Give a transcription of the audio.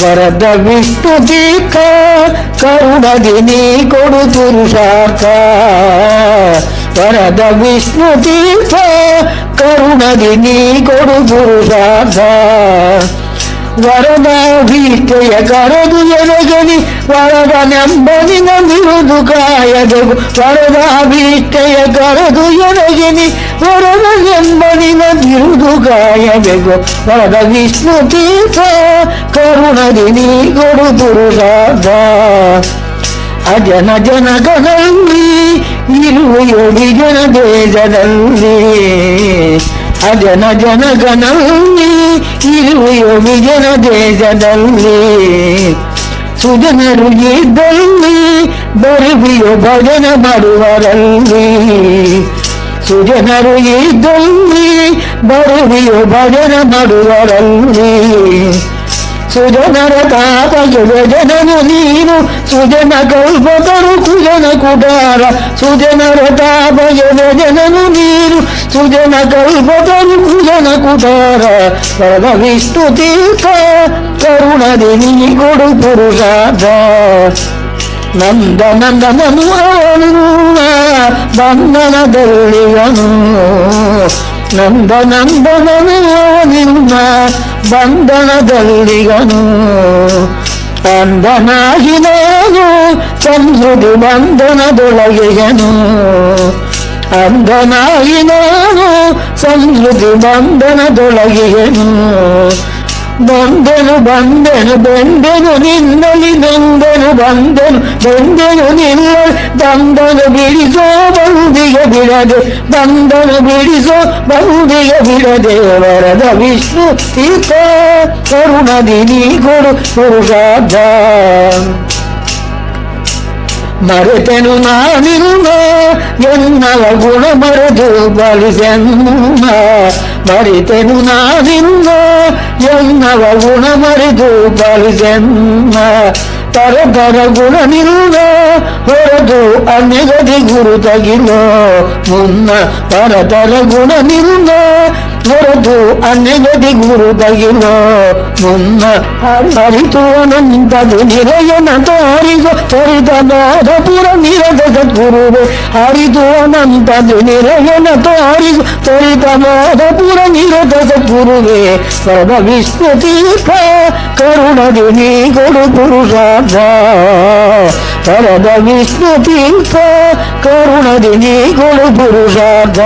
ವರದ ವಿಷ್ಣು ತೀರ್ಥ ಕರುಣದಿ ನೀ ಕೊಡು ಪುರುಷಾರ್ಥ. ವರದ ವಿಷ್ಣು ತೀರ್ಥ ಕರುಣದಿ ನೀ ಕೊಡು ಪುರುಷಾರ್ಥ. ವರದ ಭೀಷ್ಟೆಯ ಕರೆದು ಎನಗನಿ ವರದ ನೆಂಬನಿನ ಬಿರುದು ಕಾಯದೆಗು. ವರದ ಭೀಷ್ಟೆಯ ಕರೆದು ಎನಗನಿ ವರದ ನೆಂಬನಿನ ಬಿರುದು ಕಾಯದೆಗು. ವರದ ವಿಷ್ಣು ತೀರ್ಥ ಕರುಣದಿ ನೀ ಕೊಡು ಪುರುಷಾರ್ಥ. ಅಜನ ಜನಗಣಲ್ಲಿ ಇರುವ ಯೋಗಿ ಜನ ದೇಶದಲ್ಲಿ. ಅಜನ ಜನಗಣಲ್ಲಿ ಇರುವ ಯೋಗಿ ಜನ ದೇಶದಲ್ಲಿ. ಸುಜನರು ಇದ್ದಲ್ಲಿ ಬರುವಿಯೋ ಭಜನ ಮಾಡುವರಲ್ಲಿ. ಸುಜನರು ಇದ್ದಲ್ಲಿ ಬರುವಿಯೋ ಭಜನ ಮಾಡುವರಲ್ಲಿ. ಸುಜನರ ತಾಪಗೆ ಜನನು ನೀನು ಸುಜನ ಕಲ್ಪತರು ಕುಜನ ಕುಟಾರ. ಸುಜನರ ತಾಪಗೆ ಜನನು ನೀನು ಸುಜನ ಕಲ್ಪತರು ಕುಜನ ಕುಟಾರ. ವರದ ವಿಷ್ಣು ತೀರ್ಥ ಕರುಣದಿ ನೀ ಕೊಡು ಪುರುಷಾರ್ಥ. ನಂದ ನಂದನನು ಅವನ ಬಂಧನದಲ್ಲಿಯನು. ನಂದ ನಂದನನು ನಿನ್ನ ಬಂಧನದಲ್ಲಿಗನು. ಅಂಧನಾಗಿ ನಾನು ಸಂಸ್ಕೃತಿ ಬಂಧನದೊಳಗೆಯನು. ಅಂಧನಾಗಿ ನಾನು ಸಂಸ್ಕೃತಿ ಬಂಧನದೊಳಗೆಯನು. ಬಂದೆನು ಬಂದೆನು ಬೆಂದೆನು ನಿನ್ನಲಿ ನೊಂದೆನು ಬಂದೆನು ಬೆಂದೆನು ನಿನ್ನಲಿ. ಬಂದನು ಬಿಡಿಸೋ ಬಂದಿಗೆ ಬಿಡದೆ ಬಂದನು ಬಿಡಿಸೋ ಬಂದಿಗೆ ಬಿಡದೆ. ವರದ ವಿಷ್ಣು ತೀರ್ಥ ಕರುಣದಿ ನೀ ಕೊಡು ಪುರುಷಾರ್ಥ. ಮರೆತೆನು ನಾನಿನ್ನ ಎನ್ನವ ಗುಣ ಮರೆದು ಬಲಿಸೆನ್ನ. ಮರೆತೆನು ನಾನಿನ್ನ ಎನ್ನವ ಗುಣ ಮರೆದು ಬಲಿಸೆನ್ನ. ತರತರ ಗುಣ ನಿಲ್ಲ ಹೊರದು ಅನೆಗದಿ ಗುರು ತಗಿಲೋ ಮುನ್ನ. ತರತರ ಗುಣ ನಿಲ್ಲ ಹೊರದು ಅನೆಗದಿ ಗುರು ತಗಿಲೋ ಮುನ್ನ. ಹರಿತು ಅನಂತದು ನಿರಯನ ತಾರಿಗೋ ತ್ವರಿತ ನಾದಪುರ ನಿರದ ಸದ್ಗುರುವೆ. ಹರಿತು ಅನಂತದು ನಿರಯನ ತಾರಿಗೋ ತ್ವರಿತ ನಾದಪುರ ನಿರದ ಸದ್ಗುರುವೆ. ವರದ ವಿಷ್ಣು ತೀರ್ಥ ಕರುಣದಿ ನೀ ಕೊಡು ಪುರುಷಾರ್ಥ. ವರದ ವಿಷ್ಣು ತೀರ್ಥ ಕರುಣದಿ ನೀ ಕೊಡು ಪುರುಷಾರ್ಥ.